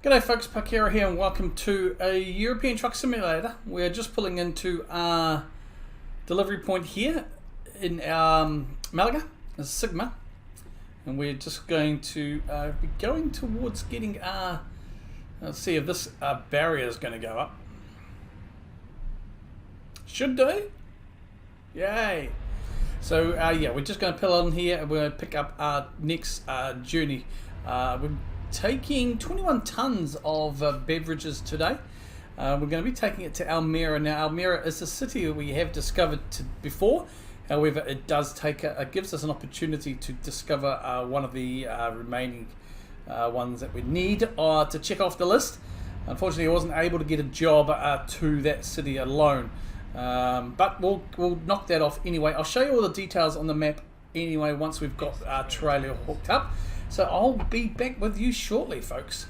G'day folks, Parkera here and welcome to a European truck simulator. We're just pulling into our delivery point here in Malaga, Sigma, and we're just going to be going towards getting our, let's see if this barrier is going to go up. Should do. Yay. So yeah, we're just going to pull on here and we're going to pick up our next journey. We're taking 21 tons of beverages today. We're going to be taking it to Almere. Now Almere is a city that we have discovered before. However, it does take it gives us an opportunity to discover one of the remaining ones that we need to check off the list. Unfortunately, I wasn't able to get a job to that city alone, but we'll knock that off anyway. I'll show you all the details on the map anyway once we've got our trailer hooked up. So I'll be back with you shortly, folks.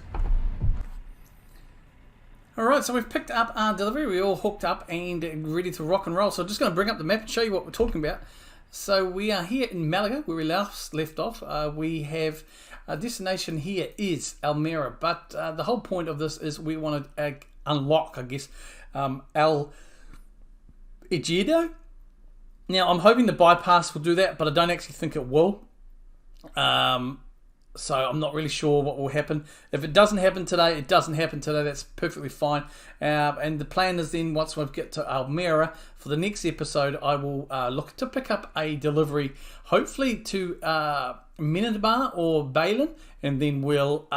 Alright, so we've picked up our delivery. We're all hooked up and ready to rock and roll. So I'm just going to bring up the map and show you what we're talking about. So we are here in Malaga, where we last left off. We have our destination here is Almere, but the whole point of this is we want to unlock, I guess, El Ejido. Now I'm hoping the bypass will do that, but I don't actually think it will. So I'm not really sure what will happen. If it doesn't happen today, it doesn't happen today. That's perfectly fine. And the plan is then once we get to Almere, for the next episode, I will look to pick up a delivery, hopefully to Minadbar or Balin, and then we'll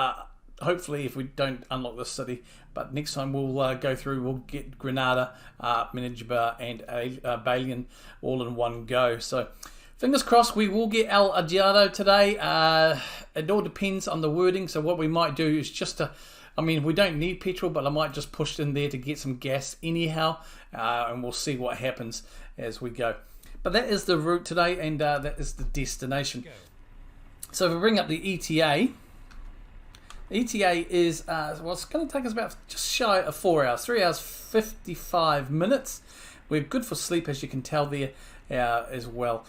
hopefully, if we don't unlock this city, but next time we'll go through, we'll get Granada, Minadbar, and Balin all in one go. So fingers crossed we will get El Ejido today. It all depends on the wording. So what we might do is just to, I mean, we don't need petrol, but I might just push in there to get some gas anyhow. And we'll see what happens as we go. But that is the route today, and that is the destination. So if we bring up the ETA. ETA is, well, it's going to take us about just shy of 4 hours. 3 hours 55 minutes. We're good for sleep, as you can tell there as well.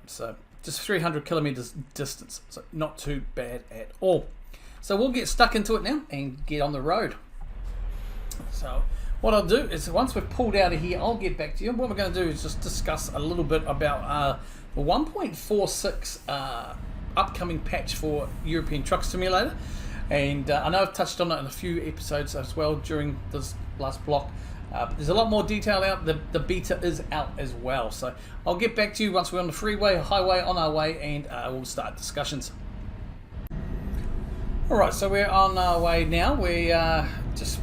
So just 300 kilometers distance, so not too bad at all. So we'll get stuck into it now and get on the road. So what I'll do is once we've pulled out of here, I'll get back to you. What we're going to do is just discuss a little bit about the 1.46 upcoming patch for European Truck Simulator. And I know I've touched on it in a few episodes as well during this last block. There's a lot more detail out. The beta is out as well. So I'll get back to you once we're on the freeway, highway, on our way, and we'll start discussions. Alright, so we're on our way now. We're just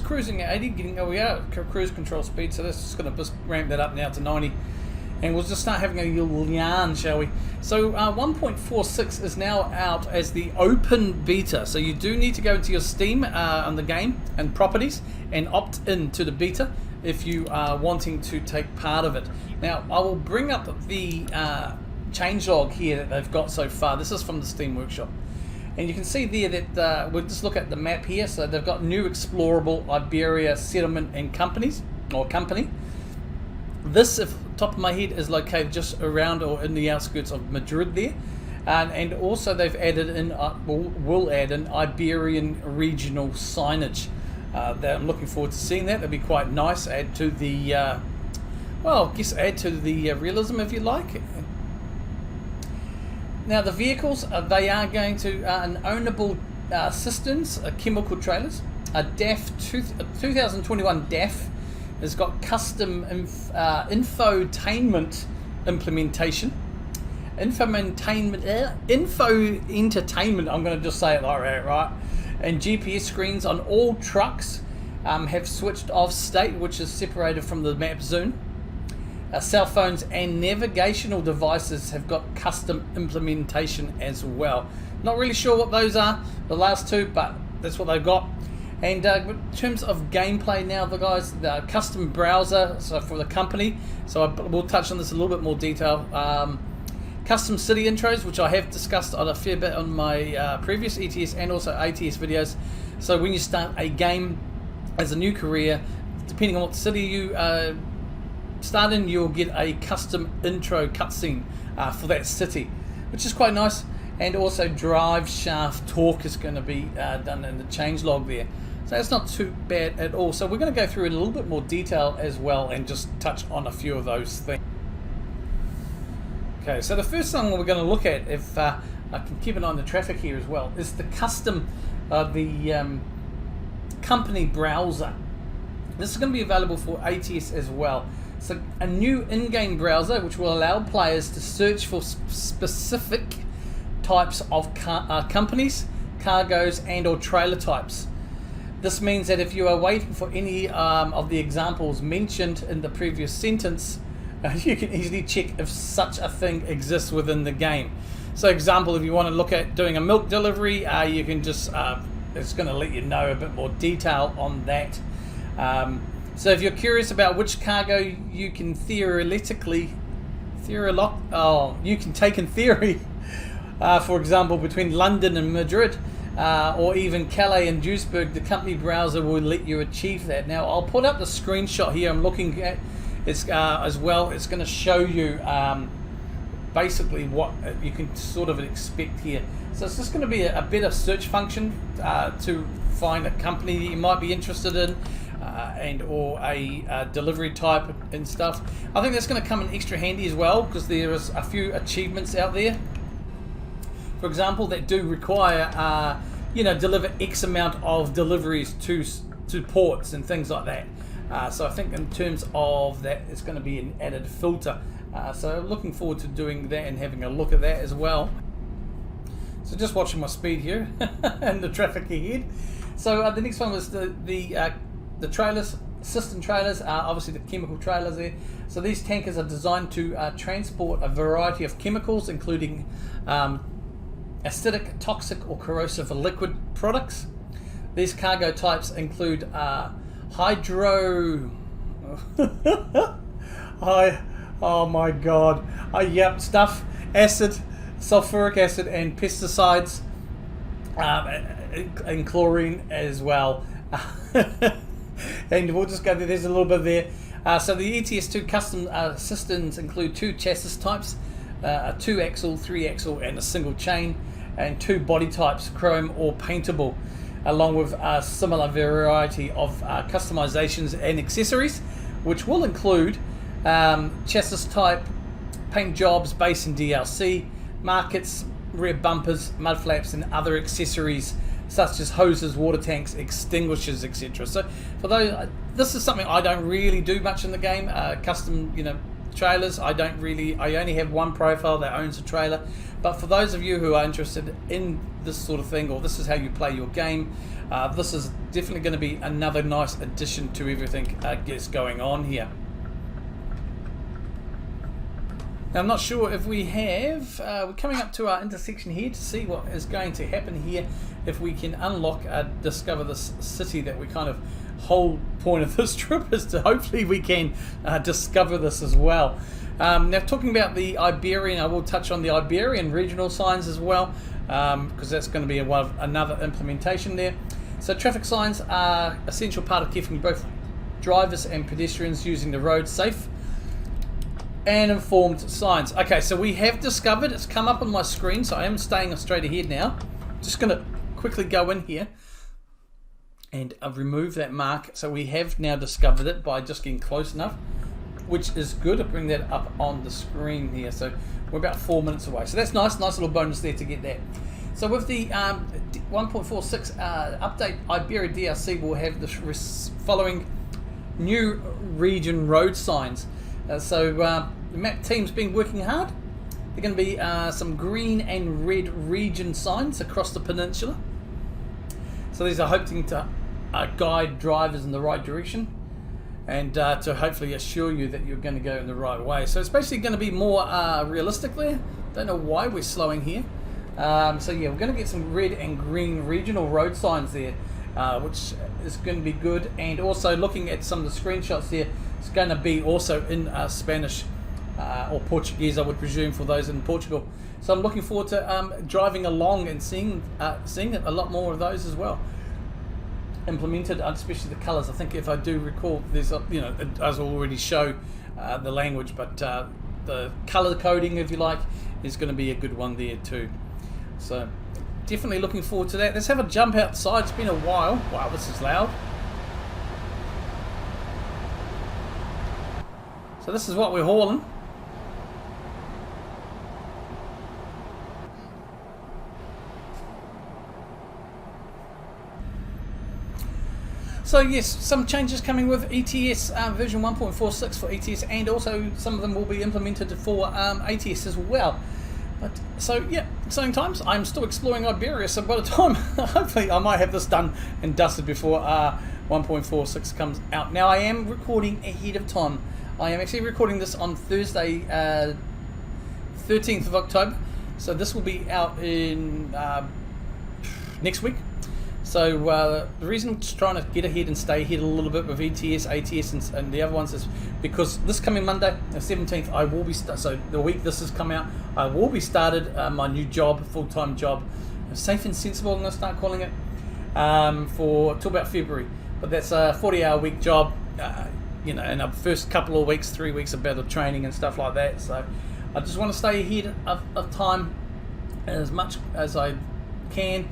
cruising at 80, we are cruise control speed, so that's just going to ramp that up now to 90. And we'll just start having a little yarn, shall we? So 1.46 is now out as the open beta. So you do need to go into your Steam on the game and properties and opt in to the beta if you are wanting to take part of it. Now I will bring up the changelog here that they've got so far. This is from the Steam Workshop. And you can see there that we'll just look at the map here. So they've got new explorable Iberia settlement and company. This, if top of my head, is located just around or in the outskirts of Madrid there, and also they've added in, will add in Iberian regional signage. That I'm looking forward to seeing that. That'd be quite nice. Add to the, well, I guess add to the realism if you like. Now the vehicles, they are going to an ownable cisterns, chemical trailers, a DAF 2021 DAF. Has got custom infotainment implementation. Info entertainment, I'm going to just say it like that, right? And GPS screens on all trucks have switched off state, which is separated from the map zone. Cell phones and navigational devices have got custom implementation as well. Not really sure what those are, the last two, but that's what they've got. And in terms of gameplay now, the custom browser, so for the company, so we'll touch on this in a little bit more detail. Custom city intros, which I have discussed on a fair bit on my previous ETS and also ATS videos. So when you start a game as a new career, depending on what city you start in, you'll get a custom intro cutscene for that city, which is quite nice. and also drive shaft torque is going to be done in the changelog there. So it's not too bad at all. So we're going to go through in a little bit more detail as well and just touch on a few of those things. Okay, so the first thing we're going to look at, if I can keep an eye on the traffic here as well, is the custom, the company browser. This is going to be available for ATS as well. So a new in-game browser which will allow players to search for specific types of companies, cargoes and or trailer types. This means that if you are waiting for any of the examples mentioned in the previous sentence, you can easily check if such a thing exists within the game. So example, if you want to look at doing a milk delivery, you can just, it's going to let you know a bit more detail on that. So if you're curious about which cargo you can theoretically, you can take in theory, for example, between London and Madrid, or even Calais and Duisburg, the company browser will let you achieve that. Now I'll put up the screenshot here I'm looking at. It's as well. It's going to show you basically what you can sort of expect here. So it's just going to be a better search function to find a company that you might be interested in, and or a delivery type and stuff. I think that's going to come in extra handy as well, because there is a few achievements out there, for example, that do require deliver X amount of deliveries to ports and things like that. So I think in terms of that, it's going to be an added filter. So looking forward to doing that and having a look at that as well. So just watching my speed here and the traffic ahead. So the next one was the trailers, Cistern Trailers, obviously the chemical trailers there. So these tankers are designed to transport a variety of chemicals, including acidic, toxic or corrosive liquid products. These cargo types include oh my god, stuff, acid, sulfuric acid and pesticides, and chlorine as well. And we'll just go there, there's a little bit there. So the ETS2 custom cisterns include 2 chassis types, a 2-axle, 3-axle and a single chain, and 2 body types, chrome or paintable, along with a similar variety of customizations and accessories, which will include chassis type, paint jobs, base and DLC, markets, rear bumpers, mud flaps and other accessories such as hoses, water tanks, extinguishers, etc. So for those, this is something I don't really do much in the game, custom trailers. I only have one profile that owns a trailer. But for those of you who are interested in this sort of thing, or this is how you play your game, this is definitely going to be another nice addition to everything that's going on here. Now I'm not sure if we have, we're coming up to our intersection here to see what is going to happen here, if we can unlock, discover this city that we kind of, whole point of this trip is to hopefully we can discover this as well. Now talking about the Iberian, I will touch on the Iberian regional signs as well, because that's going to be another implementation there. So traffic signs are an essential part of keeping both drivers and pedestrians using the road safe, and informed signs. Okay, so we have discovered, it's come up on my screen, so I am staying straight ahead now. Just going to quickly go in here and remove that mark. So we have now discovered it by just getting close enough, which is good. I'll bring that up on the screen here. So we're about 4 minutes away. So that's nice little bonus there to get that. So with the 1.46 update, Iberia DLC will have the following new region road signs. So the map team's been working hard. There are going to be some green and red region signs across the peninsula. So these are hoping to guide drivers in the right direction, and to hopefully assure you that you're going to go in the right way. So it's basically going to be more realistic there. Don't know why we're slowing here. So yeah, we're going to get some red and green regional road signs there, which is going to be good. And also looking at some of the screenshots there, it's going to be also in Spanish or Portuguese, I would presume, for those in Portugal. So I'm looking forward to driving along and seeing a lot more of those as well implemented, especially the colours. I think if I do recall, there's it does already show the language, but the colour coding, if you like, is going to be a good one there too. So definitely looking forward to that. Let's have a jump outside. It's been a while. Wow, this is loud. So this is what we're hauling. So yes, some changes coming with ETS version 1.46 for ETS, and also some of them will be implemented for ATS as well. But so yeah, exciting times. I'm still exploring Iberia, so by the time hopefully I might have this done and dusted before 1.46 comes out. Now I am recording ahead of time. I am actually recording this on Thursday, 13th of October. So this will be out in next week. So the reason I'm just trying to get ahead and stay ahead a little bit with ETS, ATS, and the other ones is because this coming Monday, the 17th, I will be so the week this has come out, I will be started my new job, full-time job, Safe and Sensible. I'm going to start calling it for till about February. But that's a 40-hour week job. You know, in the first couple of weeks, 3 weeks about the training and stuff like that. So I just want to stay ahead of time as much as I can,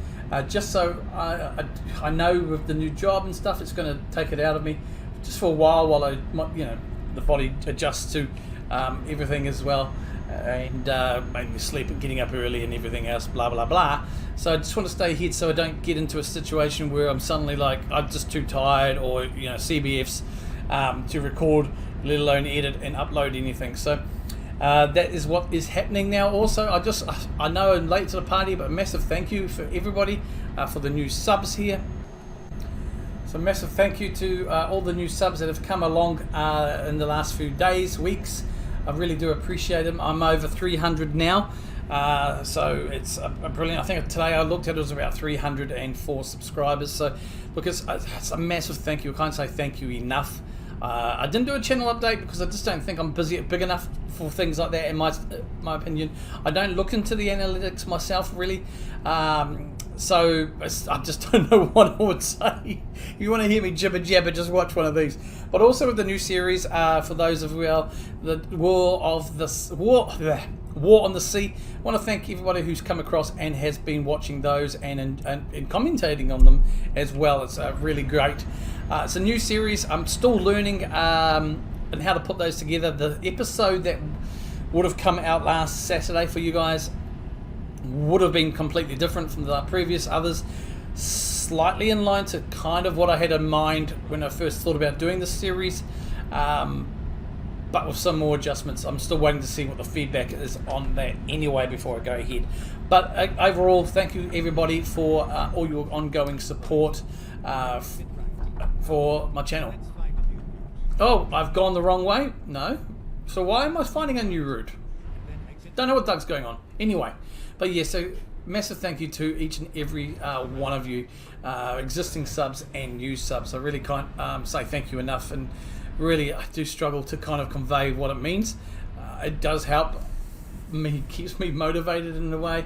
just so I know with the new job and stuff, it's going to take it out of me just for a while I, you know, the body adjusts to everything as well, and maybe sleep and getting up early and everything else, blah blah blah. So I just want to stay ahead so I don't get into a situation where I'm suddenly like I'm just too tired, or you know, CBFs. To record, let alone edit and upload anything. So that is what is happening now. Also, I know I'm late to the party, but a massive thank you for everybody for the new subs here. So massive thank you to all the new subs that have come along in the last few days, weeks. I really do appreciate them. I'm over 300 now. So it's a brilliant. I think today I looked at it was about 304 subscribers. So look, it's a massive thank you. I can't say thank you enough. I didn't do a channel update because I just don't think I'm big enough for things like that, in my opinion. I don't look into the analytics myself really, so I just don't know what I would say. If you want to hear me jibber jabber, just watch one of these. But also with the new series, for those of you the War on the Sea, I want to thank everybody who's come across and has been watching those and commentating on them as well. It's really great. It's a new series. I'm still learning and how to put those together. The episode that would have come out last Saturday for you guys would have been completely different from the previous others, slightly in line to kind of what I had in mind when I first thought about doing this series, but with some more adjustments. I'm still waiting to see what the feedback is on that anyway before I go ahead. But overall, thank you everybody for all your ongoing support for my channel. Oh, I've gone the wrong way? No. So why am I finding a new route? Don't know what Doug's going on. Anyway, but yeah, so massive thank you to each and every one of you, existing subs and new subs. I really can't say thank you enough, and really I do struggle to kind of convey what it means. It does help me, keeps me motivated in a way.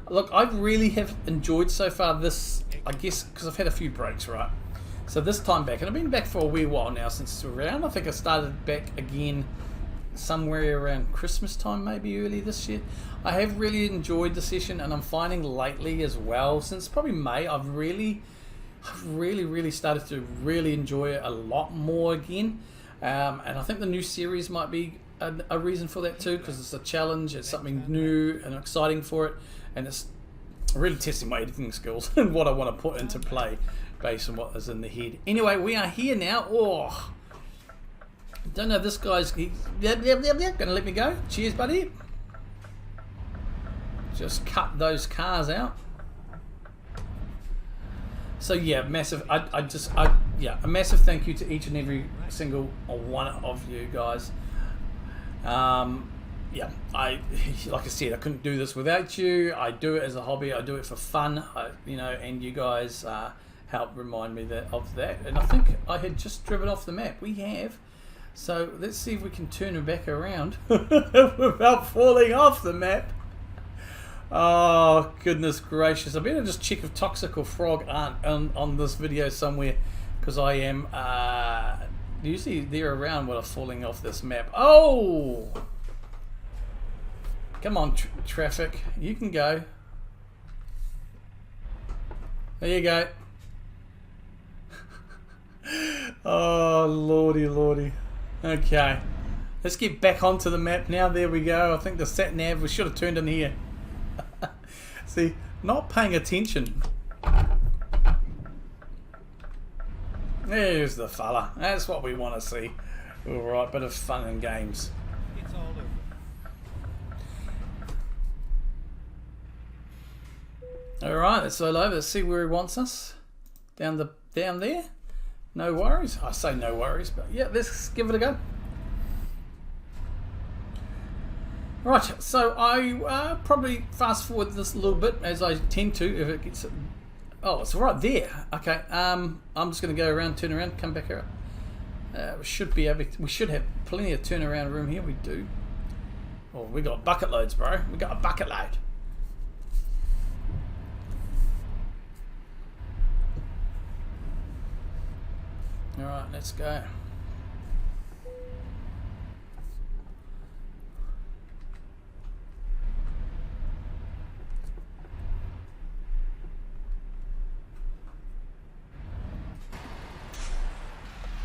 Look, I really have enjoyed so far this, I guess, because I've had a few breaks, right? So this time back, and I've been back for a wee while now since it's around. I think I started back again somewhere around Christmas time, maybe early this year. I have really enjoyed the session, and I'm finding lately as well, since probably May, I've really started to really enjoy it a lot more again. And I think the new series might be a reason for that too, because it's a challenge, it's something new and exciting for it, and it's really testing my editing skills and what I want to put into play based on what is in the head. Anyway, we are here now. Oh, don't know if this guy's gonna let me go. Cheers, buddy. Just cut those cars out. So yeah, massive. Yeah, a massive thank you to each and every single one of you guys. Yeah, like I said, I couldn't do this without you. I do it as a hobby. I do it for fun. You know, and you guys help remind me of that. And I think I had just driven off the map. We have. So let's see if we can turn it back around without falling off the map. Oh, goodness gracious. I better just check if Toxic or Frog aren't on this video somewhere, because I am usually they're around when I'm falling off this map. Oh! Come on, traffic. You can go. There you go. Oh, lordy, lordy. Okay. Let's get back onto the map now. There we go. I think the sat nav, we should have turned in here. See, not paying attention. There's the fella. That's what we want to see. Alright, bit of fun and games. It's all over. Alright, let's roll over. Let's see where he wants us. Down there. No worries. I say no worries, but yeah, let's give it a go. Right, so I probably fast forward this a little bit as I tend to if it gets. Oh, it's right there. Okay, I'm just going to go around, turn around, come back out. We should have plenty of turnaround room here. We do. Oh, we got bucket loads, bro. We got a bucket load. All right, let's go.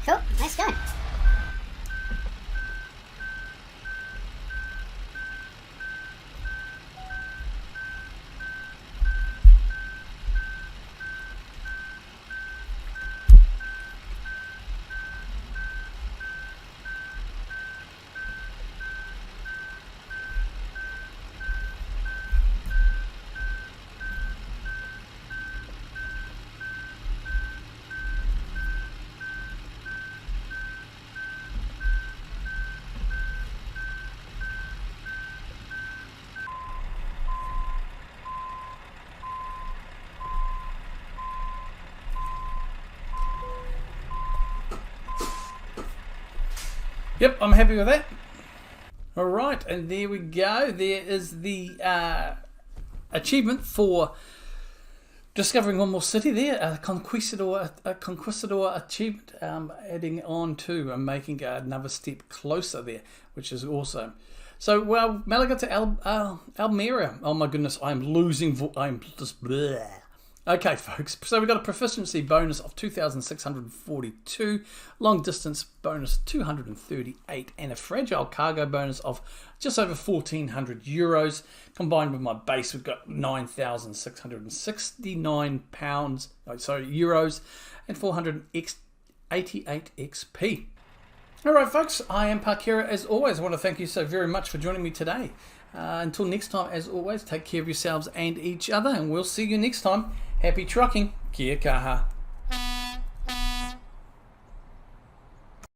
Cool, let's go. Yep, I'm happy with that. All right, and there we go. There is the achievement for discovering one more city there, a conquistador achievement, adding on to and making another step closer there, which is awesome. So, well, Malaga to Almeria. Oh my goodness, I'm losing. I'm just bleh. Okay, folks, so we got a proficiency bonus of 2,642, long distance bonus 238, and a fragile cargo bonus of just over 1,400 euros. Combined with my base, we've got 9,669 euros, and 488 XP. All right, folks, I am Parkera. As always, I want to thank you so very much for joining me today. Until next time, as always, take care of yourselves and each other, and we'll see you next time. Happy trucking. Kia kaha.